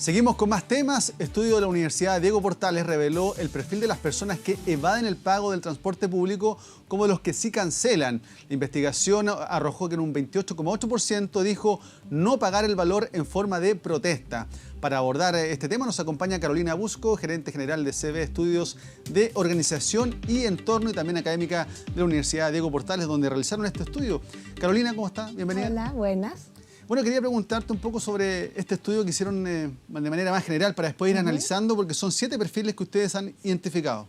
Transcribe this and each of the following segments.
Seguimos con más temas. Estudio de la Universidad Diego Portales reveló el perfil de las personas que evaden el pago del transporte público como de los que sí cancelan. La investigación arrojó que en un 28,8% dijo no pagar el valor en forma de protesta. Para abordar este tema nos acompaña Carolina Busco, gerente general de CB Estudios de Organización y Entorno y también académica de la Universidad Diego Portales, donde realizaron este estudio. Carolina, ¿cómo está? Bienvenida. Hola, buenas. Bueno, quería preguntarte un poco sobre este estudio que hicieron de manera más general para después ir analizando, porque son 7 perfiles que ustedes han identificado.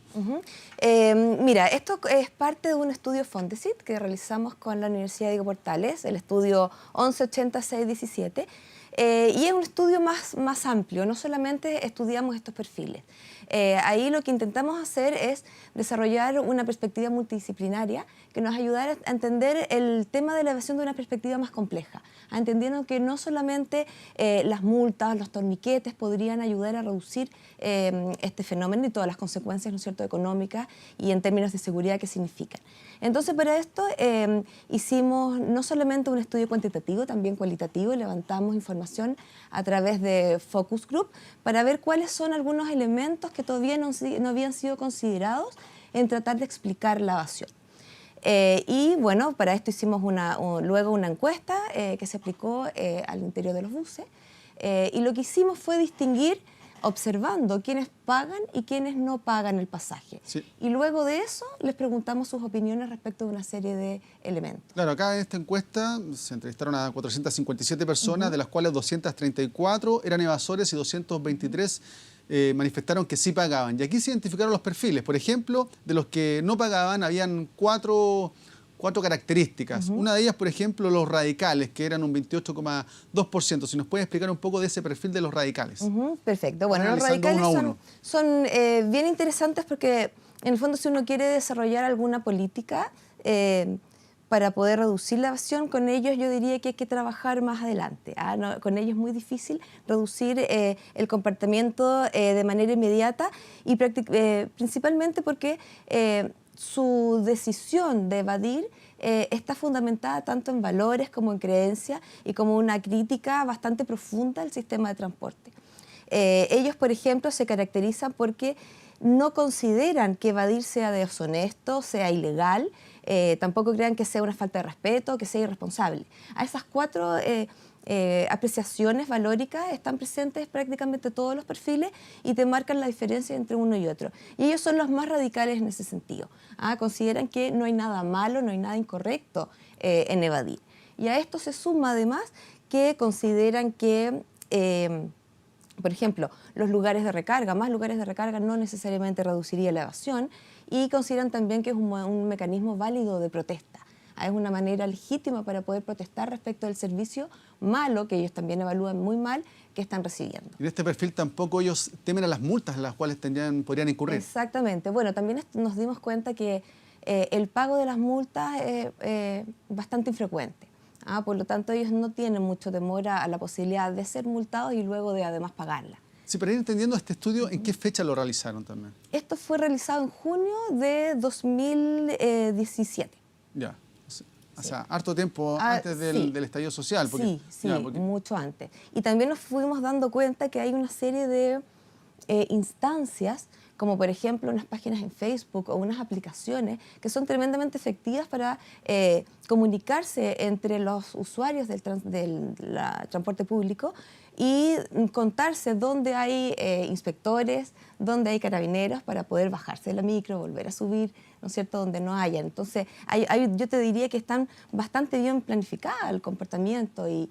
Mira, esto es parte de un estudio Fondesit que realizamos con la Universidad Diego Portales, el estudio 118617, y es un estudio más amplio, no solamente estudiamos estos perfiles. Ahí lo que intentamos hacer es desarrollar una perspectiva multidisciplinaria que nos ayudara a entender el tema de la evasión de una perspectiva más compleja, entendiendo que no solamente las multas, los torniquetes podrían ayudar a reducir este fenómeno y todas las consecuencias, ¿no es cierto?, económicas y en términos de seguridad que significan. Entonces, para esto hicimos no solamente un estudio cuantitativo, también cualitativo, levantamos información a través de Focus Group para ver cuáles son algunos elementos que todavía no habían sido considerados en tratar de explicar la evasión. Y bueno, para esto hicimos luego una encuesta que se aplicó al interior de los buses y lo que hicimos fue distinguir observando quiénes pagan y quiénes no pagan el pasaje. Sí. Y luego de eso les preguntamos sus opiniones respecto de una serie de elementos. Claro, acá en esta encuesta se entrevistaron a 457 personas, de las cuales 234 eran evasores y 223 manifestaron que sí pagaban. Y aquí se identificaron los perfiles. Por ejemplo, de los que no pagaban, habían cuatro características. Una de ellas, por ejemplo, los radicales, que eran un 28,2%. Si nos puede explicar un poco de ese perfil de los radicales. Perfecto. Bueno, los radicales son bien interesantes porque, en el fondo, si uno quiere desarrollar alguna política para poder reducir la evasión, con ellos yo diría que hay que trabajar más adelante. Con ellos es muy difícil reducir el comportamiento de manera inmediata y principalmente porque su decisión de evadir está fundamentada tanto en valores como en creencias y como una crítica bastante profunda al sistema de transporte. Ellos, por ejemplo, se caracterizan porque no consideran que evadir sea deshonesto, sea ilegal, tampoco crean que sea una falta de respeto, que sea irresponsable. A esas 4 apreciaciones valóricas están presentes prácticamente todos los perfiles y te marcan la diferencia entre uno y otro. Y ellos son los más radicales en ese sentido. Consideran que no hay nada malo, no hay nada incorrecto en evadir. Y a esto se suma además que consideran que, por ejemplo, los lugares de recarga, más lugares de recarga no necesariamente reduciría la evasión, y consideran también que es un mecanismo válido de protesta. Es una manera legítima para poder protestar respecto del servicio malo, que ellos también evalúan muy mal, que están recibiendo. En este perfil tampoco ellos temen a las multas en las cuales podrían incurrir. Exactamente. Bueno, también nos dimos cuenta que el pago de las multas es bastante infrecuente. Por lo tanto, ellos no tienen mucho temor a la posibilidad de ser multados y luego de además pagarla. Sí, para ir entendiendo este estudio, ¿en qué fecha lo realizaron también? Esto fue realizado en junio de 2017. Ya. O sea, harto tiempo antes del estallido social. Porque, mucho antes. Y también nos fuimos dando cuenta que hay una serie de instancias, como por ejemplo unas páginas en Facebook o unas aplicaciones que son tremendamente efectivas para comunicarse entre los usuarios del transporte público y contarse dónde hay inspectores, dónde hay carabineros para poder bajarse de la micro, volver a subir, ¿no es cierto?, donde no haya. Entonces, yo te diría que están bastante bien planificadas el comportamiento y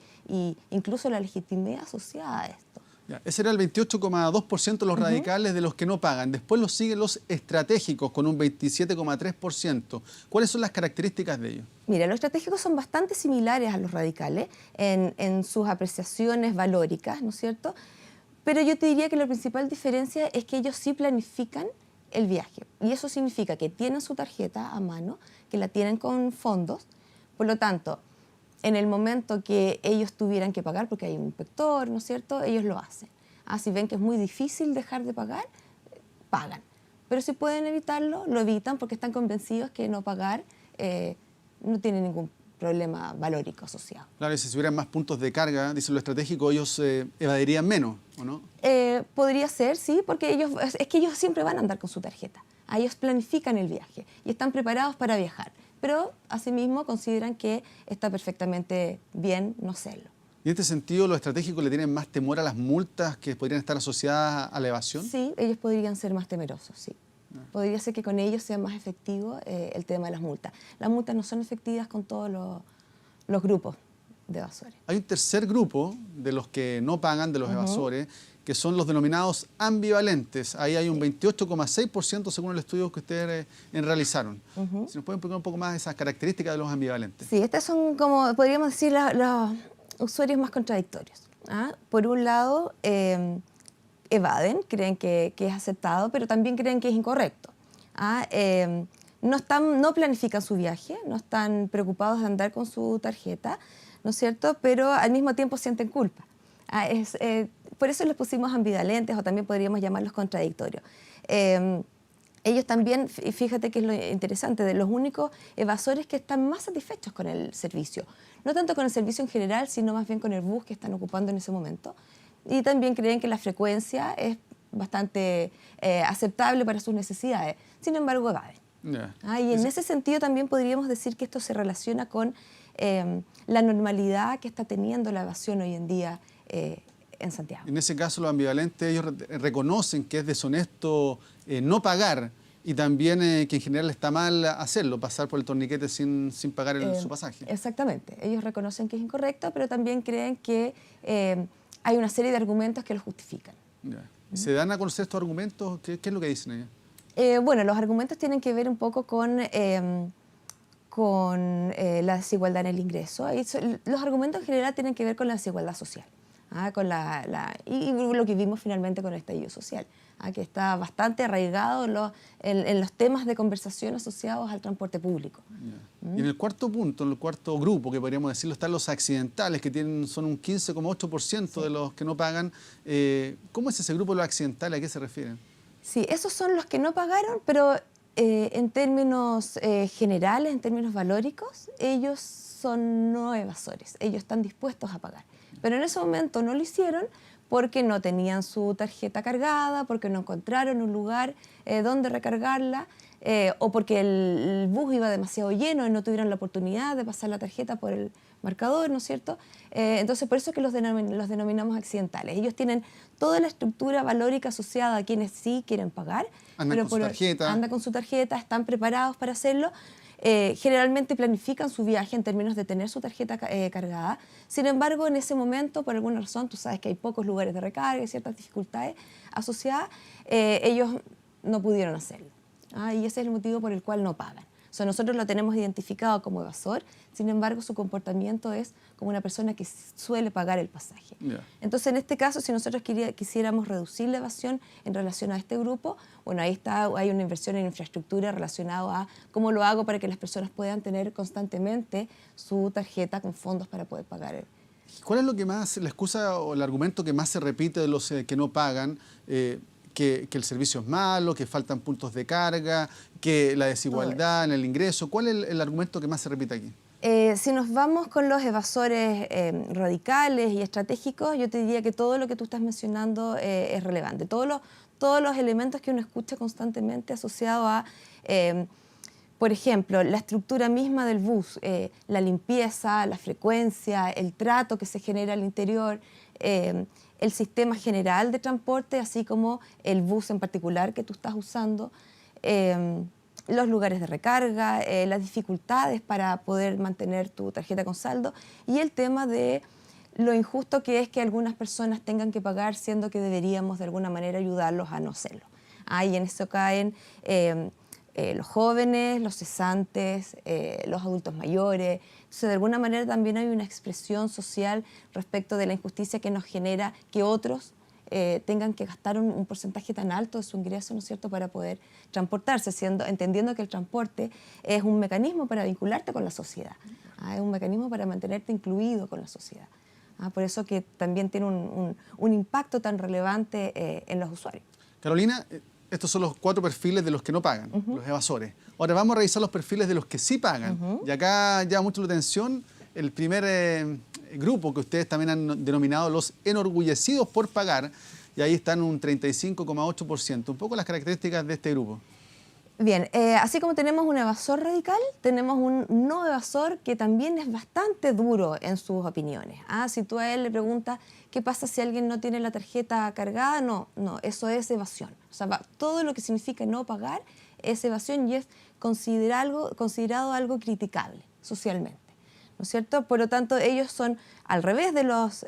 incluso la legitimidad asociada a esto. Ya, ese era el 28,2% de los radicales de los que no pagan. Después los siguen los estratégicos con un 27,3%. ¿Cuáles son las características de ellos? Mira, los estratégicos son bastante similares a los radicales en sus apreciaciones valóricas, ¿no es cierto? Pero yo te diría que la principal diferencia es que ellos sí planifican el viaje. Y eso significa que tienen su tarjeta a mano, que la tienen con fondos. Por lo tanto, en el momento que ellos tuvieran que pagar, porque hay un inspector, ¿no es cierto?, ellos lo hacen. Si ven que es muy difícil dejar de pagar, pagan. Pero si pueden evitarlo, lo evitan porque están convencidos que no pagar no tiene ningún problema valórico asociado. Claro, y si hubieran más puntos de carga, dicen lo estratégico, ellos evadirían menos. ¿o no? Podría ser, sí, porque es que ellos siempre van a andar con su tarjeta. Ellos planifican el viaje y están preparados para viajar, pero asimismo consideran que está perfectamente bien no serlo. ¿Y en este sentido los estratégicos le tienen más temor a las multas que podrían estar asociadas a la evasión? Sí, ellos podrían ser más temerosos, sí. Podría ser que con ellos sea más efectivo el tema de las multas. Las multas no son efectivas con todos los grupos de evasores. Hay un tercer grupo de los que no pagan, de los evasores, que son los denominados ambivalentes. Ahí hay un 28,6% según el estudio que ustedes realizaron. Si nos pueden explicar un poco más de esas características de los ambivalentes. Sí, estas son, como podríamos decir, los usuarios más contradictorios. Por un lado, evaden, creen que es aceptado, pero también creen que es incorrecto. No planifican su viaje, no están preocupados de andar con su tarjeta, ¿no es cierto? Pero al mismo tiempo sienten culpa. Por eso les pusimos ambivalentes o también podríamos llamarlos contradictorios. Ellos también, fíjate que es lo interesante, de los únicos evasores que están más satisfechos con el servicio. No tanto con el servicio en general, sino más bien con el bus que están ocupando en ese momento. Y también creen que la frecuencia es bastante aceptable para sus necesidades. Sin embargo, evaden. Y en ese sentido también podríamos decir que esto se relaciona con la normalidad que está teniendo la evasión hoy en día en Santiago. En ese caso, los ambivalentes, ellos reconocen que es deshonesto no pagar y también que en general está mal hacerlo, pasar por el torniquete sin pagar su pasaje. Exactamente. Ellos reconocen que es incorrecto, pero también creen que hay una serie de argumentos que lo justifican. ¿Se dan a conocer estos argumentos? ¿Qué es lo que dicen ellos? Bueno, los argumentos tienen que ver un poco con la desigualdad en el ingreso. Los argumentos en general tienen que ver con la desigualdad social. Y lo que vimos finalmente con el estallido social, que está bastante arraigado en los temas de conversación asociados al transporte público. Y en el cuarto punto, en el cuarto grupo, que podríamos decirlo, están los accidentales, que son un 15,8% de los que no pagan. ¿Cómo es ese grupo de los accidentales? ¿A qué se refieren? Sí, esos son los que no pagaron, pero en términos generales, en términos valóricos, ellos son no evasores, ellos están dispuestos a pagar. Pero en ese momento no lo hicieron porque no tenían su tarjeta cargada, porque no encontraron un lugar donde recargarla, o porque el bus iba demasiado lleno y no tuvieron la oportunidad de pasar la tarjeta por el marcador, ¿no es cierto? Entonces, por eso es que los denominamos accidentales. Ellos tienen toda la estructura valórica asociada a quienes sí quieren pagar. Andan con su tarjeta, están preparados para hacerlo. Generalmente planifican su viaje en términos de tener su tarjeta cargada. Sin embargo, en ese momento, por alguna razón, tú sabes que hay pocos lugares de recarga y ciertas dificultades asociadas, ellos no pudieron hacerlo. Y ese es el motivo por el cual no pagan. O sea, nosotros lo tenemos identificado como evasor, sin embargo, su comportamiento es como una persona que suele pagar el pasaje. Entonces, en este caso, si nosotros quisiéramos reducir la evasión en relación a este grupo, bueno, hay una inversión en infraestructura relacionada a cómo lo hago para que las personas puedan tener constantemente su tarjeta con fondos para poder pagar. ¿Cuál es lo que más, la excusa o el argumento que más se repite de los que no pagan? Que el servicio es malo, que faltan puntos de carga, que la desigualdad en el ingreso. ¿Cuál es el argumento que más se repite aquí? Si nos vamos con los evasores radicales y estratégicos, yo te diría que todo lo que tú estás mencionando es relevante. Todos los elementos que uno escucha constantemente asociados a, por ejemplo, la estructura misma del bus, la limpieza, la frecuencia, el trato que se genera al interior, el sistema general de transporte, así como el bus en particular que tú estás usando, los lugares de recarga, las dificultades para poder mantener tu tarjeta con saldo y el tema de lo injusto que es que algunas personas tengan que pagar siendo que deberíamos de alguna manera ayudarlos a no hacerlo. Y en eso caen los jóvenes, los cesantes, los adultos mayores. Entonces, de alguna manera también hay una expresión social respecto de la injusticia que nos genera que otros tengan que gastar un porcentaje tan alto de su ingreso, ¿no es cierto?, para poder transportarse, entendiendo que el transporte es un mecanismo para vincularte con la sociedad, es un mecanismo para mantenerte incluido con la sociedad. Por eso que también tiene un impacto tan relevante en los usuarios. Carolina, estos son los 4 perfiles de los que no pagan, los evasores. Ahora vamos a revisar los perfiles de los que sí pagan. Y acá llama mucho la atención el primer grupo que ustedes también han denominado los enorgullecidos por pagar, y ahí están un 35,8%. Un poco las características de este grupo. Bien, así como tenemos un evasor radical, tenemos un no evasor que también es bastante duro en sus opiniones. Si tú a él le preguntas qué pasa si alguien no tiene la tarjeta cargada, no, eso es evasión. O sea, todo lo que significa no pagar es evasión y es considerado algo criticable socialmente, ¿no es cierto? Por lo tanto, ellos son al revés de los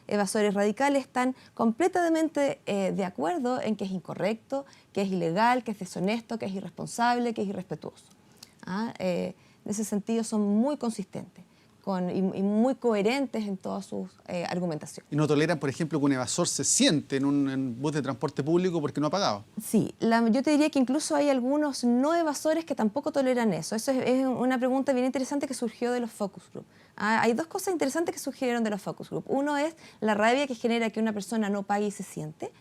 evasores radicales, están completamente de acuerdo en que es incorrecto, que es ilegal, que es deshonesto, que es irresponsable, que es irrespetuoso. En ese sentido son muy consistentes y muy coherentes en todas sus argumentaciones. ¿Y no toleran, por ejemplo, que un evasor se siente en un bus de transporte público porque no ha pagado? Sí, yo te diría que incluso hay algunos no evasores que tampoco toleran eso. Eso es una pregunta bien interesante que surgió de los focus group. Hay dos cosas interesantes que surgieron de los focus group. Uno es la rabia que genera que una persona no pague y se siente.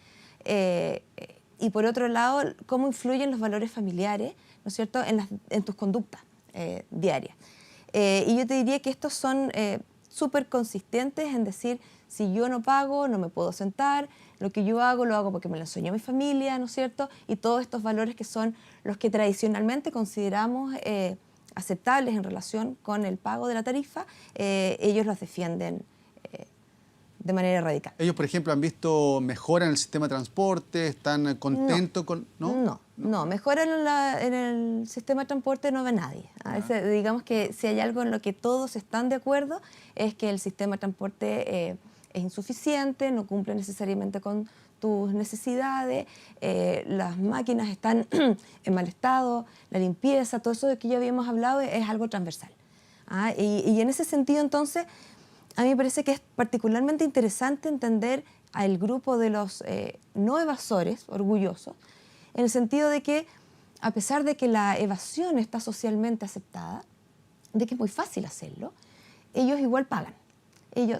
Y por otro lado, cómo influyen los valores familiares, ¿no es cierto?, en tus conductas diarias. Y yo te diría que estos son súper consistentes en decir, si yo no pago, no me puedo sentar, lo que yo hago, lo hago porque me lo enseñó mi familia, ¿no es cierto? Y todos estos valores que son los que tradicionalmente consideramos aceptables en relación con el pago de la tarifa, ellos los defienden de manera radical. Ellos, por ejemplo, han visto mejora en el sistema de transporte, están contentos con... No, mejora en el sistema de transporte no ve nadie. Digamos que si hay algo en lo que todos están de acuerdo es que el sistema de transporte es insuficiente, no cumple necesariamente con tus necesidades, las máquinas están en mal estado, la limpieza, todo eso de que ya habíamos hablado es algo transversal. Y en ese sentido, entonces, a mí me parece que es particularmente interesante entender al grupo de los no evasores orgullosos, en el sentido de que, a pesar de que la evasión está socialmente aceptada, de que es muy fácil hacerlo, ellos igual pagan.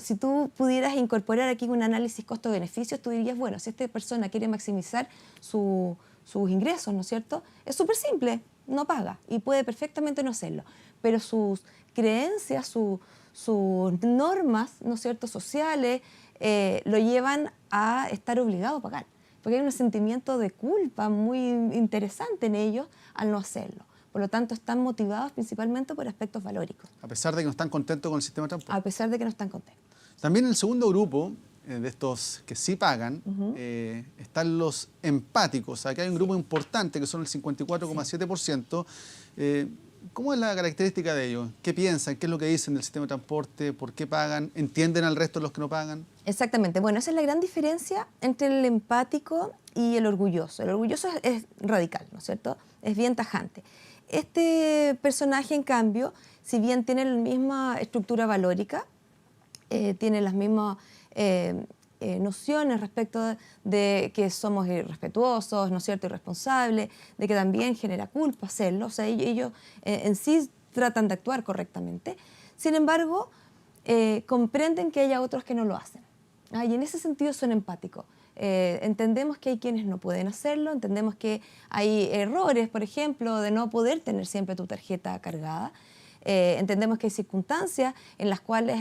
Si tú pudieras incorporar aquí un análisis costo-beneficios, tú dirías, bueno, si esta persona quiere maximizar sus ingresos, ¿no es cierto? Es súper simple, no paga y puede perfectamente no hacerlo, pero sus creencias, sus normas, ¿no es cierto?, sociales, lo llevan a estar obligado a pagar, porque hay un sentimiento de culpa muy interesante en ellos al no hacerlo. Por lo tanto, están motivados principalmente por aspectos valóricos. A pesar de que no están contentos con el sistema de transporte. A pesar de que no están contentos. También en el segundo grupo, de estos que sí pagan, están los empáticos. Aquí hay un grupo importante que son el 54,7%. ¿Cómo es la característica de ellos? ¿Qué piensan? ¿Qué es lo que dicen del sistema de transporte? ¿Por qué pagan? ¿Entienden al resto de los que no pagan? Exactamente. Bueno, esa es la gran diferencia entre el empático y el orgulloso. El orgulloso es radical, ¿no es cierto? Es bien tajante. Este personaje, en cambio, si bien tiene la misma estructura valórica, tiene las mismas nociones respecto de que somos irrespetuosos, ¿no es cierto?, irresponsables, de que también genera culpa hacerlo, o sea, ellos en sí tratan de actuar correctamente. Sin embargo, comprenden que haya otros que no lo hacen. Y en ese sentido son empáticos. Entendemos que hay quienes no pueden hacerlo, entendemos que hay errores, por ejemplo, de no poder tener siempre tu tarjeta cargada. Entendemos que hay circunstancias en las cuales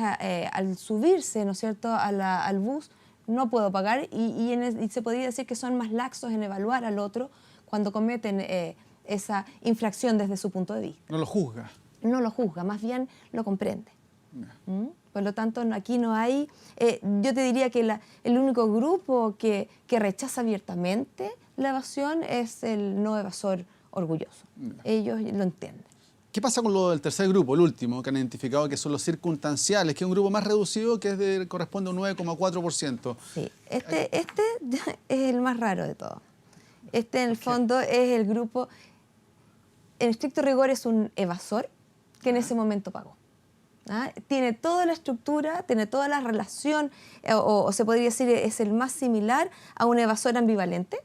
al subirse, ¿no es cierto?, al bus no puedo pagar y se podría decir que son más laxos en evaluar al otro cuando cometen esa infracción desde su punto de vista. No lo juzga. No lo juzga, más bien lo comprende. Por lo tanto, aquí no hay... yo te diría que el único grupo que rechaza abiertamente la evasión es el no evasor orgulloso. Ellos lo entienden. ¿Qué pasa con lo del tercer grupo, el último, que han identificado que son los circunstanciales, que es un grupo más reducido que corresponde a un 9,4%? Sí, este es el más raro de todo. En el fondo es el grupo, en estricto rigor es un evasor que en ese momento pagó. Tiene toda la estructura, tiene toda la relación, o se podría decir es el más similar a un evasor ambivalente,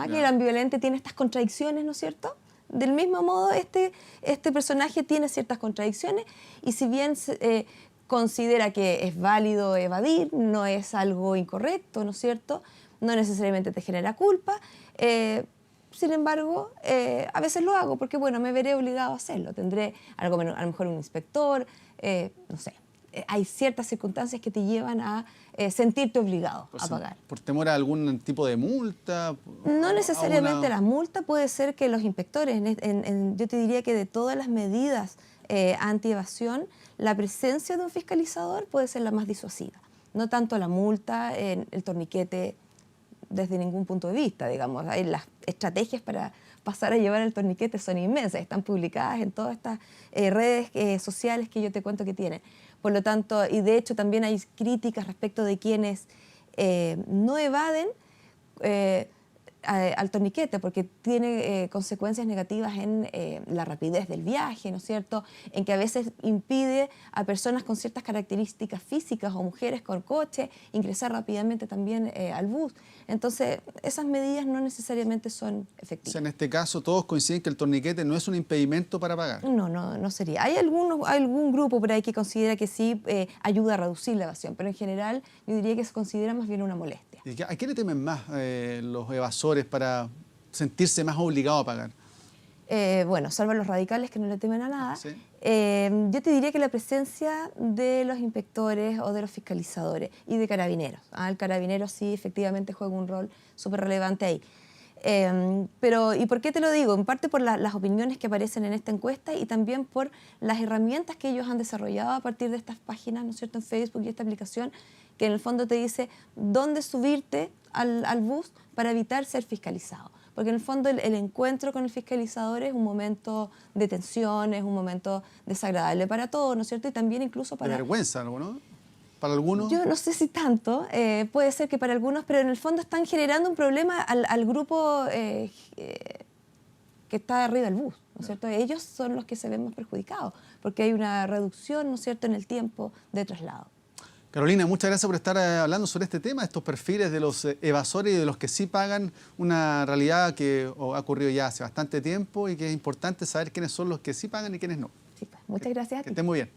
que el ambivalente tiene estas contradicciones, ¿no es cierto? Del mismo modo, este personaje tiene ciertas contradicciones y si bien considera que es válido evadir, no es algo incorrecto, ¿no es cierto? No necesariamente te genera culpa. Sin embargo, a veces lo hago porque, bueno, me veré obligado a hacerlo. Tendré a lo mejor un inspector, no sé, hay ciertas circunstancias que te llevan a sentirte obligado a pagar. ¿Por temor a algún tipo de multa? No necesariamente la multa, puede ser que los inspectores, yo te diría que de todas las medidas anti-evasión, la presencia de un fiscalizador puede ser la más disuasiva. No tanto la multa, el torniquete desde ningún punto de vista, digamos. Las estrategias para pasar a llevar el torniquete son inmensas, están publicadas en todas estas redes sociales que yo te cuento que tienen. Por lo tanto, y de hecho también hay críticas respecto de quienes no evaden al torniquete, porque tiene consecuencias negativas en la rapidez del viaje, ¿no es cierto?, en que a veces impide a personas con ciertas características físicas o mujeres con coche ingresar rápidamente también al bus. Entonces, esas medidas no necesariamente son efectivas. O sea, en este caso, todos coinciden que el torniquete no es un impedimento para pagar. No sería. Hay algún grupo por ahí que considera que sí ayuda a reducir la evasión, pero en general yo diría que se considera más bien una molestia. ¿Y a qué le temen más los evasores para sentirse más obligados a pagar? Bueno, salvo los radicales que no le temen a nada. ¿Sí? Yo te diría que la presencia de los inspectores o de los fiscalizadores y de carabineros. El carabinero sí efectivamente juega un rol súper relevante ahí. ¿Y por qué te lo digo? En parte por las opiniones que aparecen en esta encuesta y también por las herramientas que ellos han desarrollado a partir de estas páginas, ¿no es cierto?, en Facebook y esta aplicación, que en el fondo te dice dónde subirte al bus para evitar ser fiscalizado. Porque en el fondo el encuentro con el fiscalizador es un momento de tensión, es un momento desagradable para todos, ¿no es cierto? Y también incluso para... De vergüenza, ¿no? ¿Para algunos? Yo no sé si tanto, puede ser que para algunos, pero en el fondo están generando un problema al grupo que está arriba del bus, ¿no es cierto? Ellos son los que se ven más perjudicados, porque hay una reducción, ¿no es cierto?, en el tiempo de traslado. Carolina, muchas gracias por estar hablando sobre este tema, estos perfiles de los evasores y de los que sí pagan, una realidad que ha ocurrido ya hace bastante tiempo y que es importante saber quiénes son los que sí pagan y quiénes no. Sí, pues, muchas gracias a ti. Que estén muy bien.